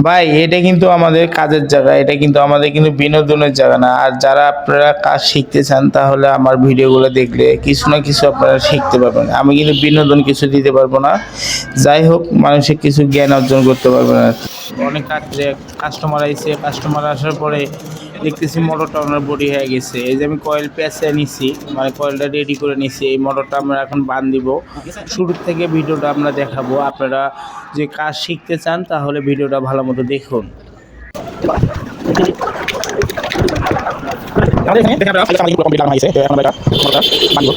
ভাই এটা কিন্তু আমাদের কাজের জায়গা, এটা কিন্তু আমাদের কিন্তু বিনোদনের জায়গা না। আর যারা আপনারা কাজ শিখতে চান তাহলে আমার ভিডিওগুলো দেখলে কিছু না কিছু আপনারা শিখতে পারবেন। আমি কিন্তু বিনোদন কিছু দিতে পারবো না, যাই হোক মানুষের কিছু জ্ঞান অর্জন করতে পারবেন আর কি। অনেক কাস্টমার আইছে, কাস্টমার আসার পরে দেখতেছি মোটরটা ওনার বডি হয়ে গেছে। এই যে আমি কয়েল প্যাঁচে নিছি, মানে কয়েলটা রেডি করে নিছি, এই মোটরটা আমরা এখন বান দিব। শুরু থেকে ভিডিওটা আমরা দেখাবো। আপনারা যে কাজ শিখতে চান তাহলে ভিডিওটা ভালো মতো দেখুন। আমাদের এখানে দেখেন আপনারা ফাইল কমপ্লিট লাগানো হয়েছে। এখন আমরা এটা মোটরটা বানিয়ে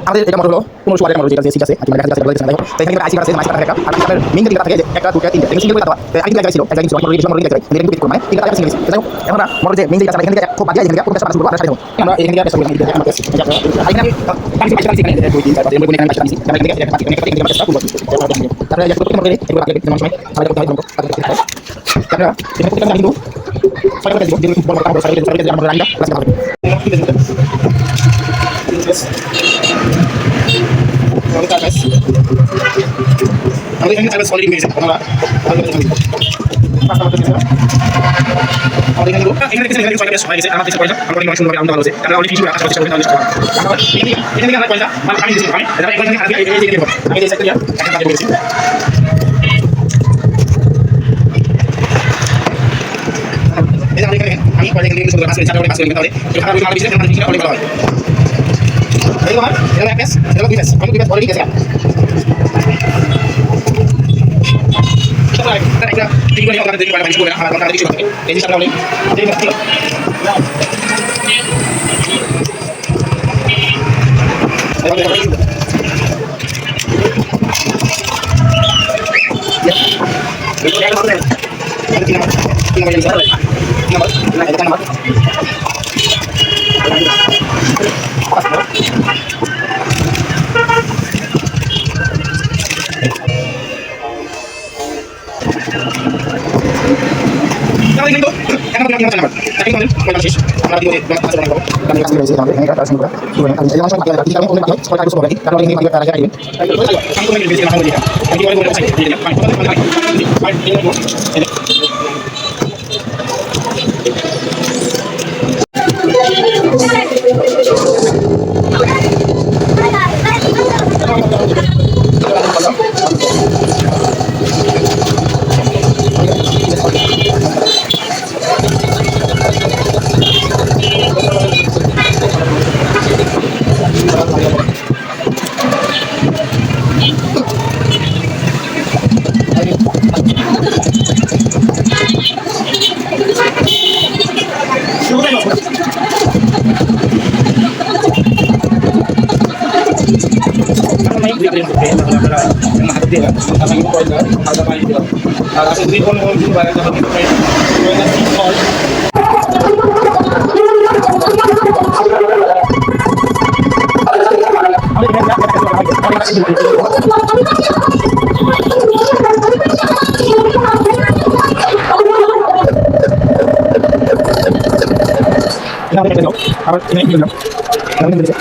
আমাদের এটা মোটর হলো 1500 ওয়াটের মোটর, যেটা সিট আছে আপনি দেখা যাচ্ছে বলে দিচ্ছেন। তো এখানে আইসি আছে মাইক্রো টাকা আর আপনাদের মেইন যেটা থাকে একটা দুটো তিনটা এখানে সিঙ্গেল করে দাও। আইসি জায়গা ছিল একটা মোটর রেডিয়েশন মোটর জায়গা এটা কিন্তু মানে তিনটা জায়গা সিঙ্গেল আছে। যাই হোক এখন আমরা মোটর যে মেইন যেটা আছে এখানে খুব বাজে এখানে পুরো কাজ শুরু করব। আমরা সাথে আমরা এখানে একটা সলিউশন দিতে আমরা এখানে পানি এখানে 2 3 4 5 আমরা এখানে পাঁচটা দিছি। আমরা এখানে একটা পানি এখানে একটা চেষ্টা করব। তারপরে যা করতে মোটর এগুলো আগে যেমন সময় আমরা করতে হবে তারপরে এখানে করতে কিন্তু ফাইল করে দিব যে বড় বড় ফাইল করে আমরা রান্না ক্লাস হবে। আমাদের এখানে চাইলে সলিড হয়েছে আমরা আমাদের এখানে সবাই গেছে আমার চেষ্টা করে না আমরা অনেক সুন্দর আমরা ভালো আছে আমরা অনেক কিছু আশা করছি আমরা এখানে আমরা কয়টা পানি দিয়েছি আমি এটা এখানে আগে এই যে আমি এই সেক্টরিয়া একটা কাজ করেছি এই আমরা এখানে আমি কয়টা এখানে সুন্দর আছে চারটা কাজ করে নিতে হবে এটা আমরা আগে দিয়েছি আমরা দিয়েছি অনেক ভালো হয় এই তোমার এটা একটা এটা দুই পেস আমি দুই পেস অলরেডি গেছে একটা তিন করে আমরা দেখি পানি করে আমরা দেখি এই যে আমরা এই আবার এখানে কি দিলাম আমি দিয়েছি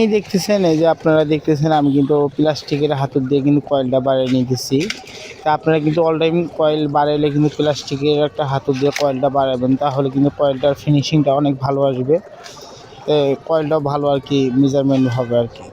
এই দেখতেছেন, এই যে আপনারা দেখতেছেন আমি কিন্তু প্লাস্টিকের হাতুর দিয়ে কিন্তু কয়েলটা বাড়িয়ে নিতেছি। তা আপনারা কিন্তু অল টাইম কয়েল বাড়াইলে কিন্তু প্লাস্টিকের একটা হাতুর দিয়ে কয়েলটা বাড়াবেন, তাহলে কিন্তু কয়েলটার ফিনিশিংটা অনেক ভালো আসবে। কয়েলটাও ভালো আর কি মেজারমেন্ট হবে আর কি।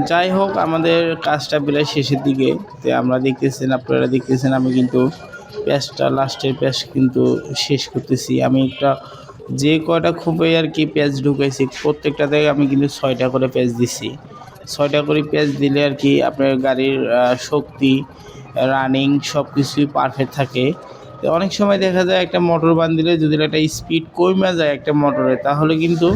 যাই হোক, আমাদের কাজটা প্রায় শেষের দিকে। তো আমরা দেখতেছেন, আপনারা দেখতেছেন, আমি কিন্তু প্যাচটা লাস্টের প্যাচ কিন্তু শেষ করতেছি। আমি একটা যে কয়টা খুবই আর কি প্যাচ ঢুকাইছি প্রত্যেকটাতে আমি কিন্তু 6টা করে প্যাচ দিছি। 6টা করে প্যাচ দিলে আর কি আপনার গাড়ির শক্তি, রানিং সব কিছুই পারফেক্ট থাকে। তো অনেক সময় দেখা যায় একটা মোটর বান্ধিলে যদি একটা স্পিড কমে যায় একটা মোটরে, তাহলে কিন্তু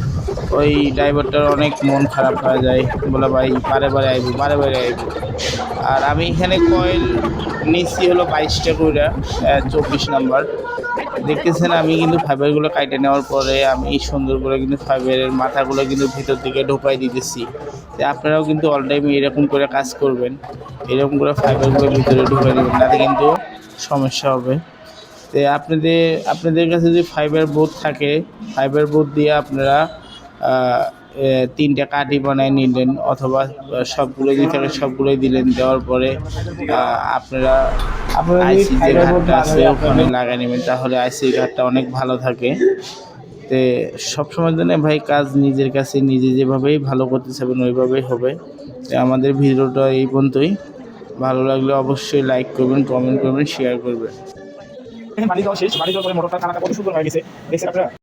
ওই ড্রাইভারটার অনেক মন খারাপ হয়ে যায়, বলে ভাই বারে বারে আইব, বারে বারে আইব। আর আমি এখানে কয়েল নিচ্ছি হলো 22টা করে, 24 নাম্বার। দেখতেছেন আমি কিন্তু ফাইবারগুলো কাটে নেওয়ার পরে আমি সুন্দর করে কিন্তু ফাইবারের মাথাগুলো কিন্তু ভিতর দিকে ঢোকাই দিতেছি। তো আপনারাও কিন্তু অল টাইম এরকম করে কাজ করবেন, এরকম করে ফাইবারগুলো ভিতরে ঢুকাই দেবেন, নাতে কিন্তু সমস্যা হবে। তো আপনাদের কাছে যদি ফাইবার বোর্ড থাকে, ফাইবার বোর্ড দিয়ে আপনারা 3টা কাঠি বানায় নিলেন, অথবা সবগুলোই যদি থাকে সবগুলোই দিলেন। দেওয়ার পরে আপনারা আইসি যে ঘাটটা আছে ওখানে লাগাই নেবেন, তাহলে আইসি ঘাটটা অনেক ভালো থাকে। তো সবসময় জন্য ভাই কাজ নিজের কাছে নিজে যেভাবেই ভালো করতে চাবেন ওইভাবেই হবে। তো আমাদের ভিডিওটা এই পর্যন্তই। ভালো লাগলে অবশ্যই লাইক করবেন, কমেন্ট করবেন, শেয়ার করবেন। বাড়ি যাওয়া শেষ, বাড়ি যাওয়ার পরে মোটরটা চালাটা কত সুন্দর হয়ে গেছে দেখছেন আপনারা।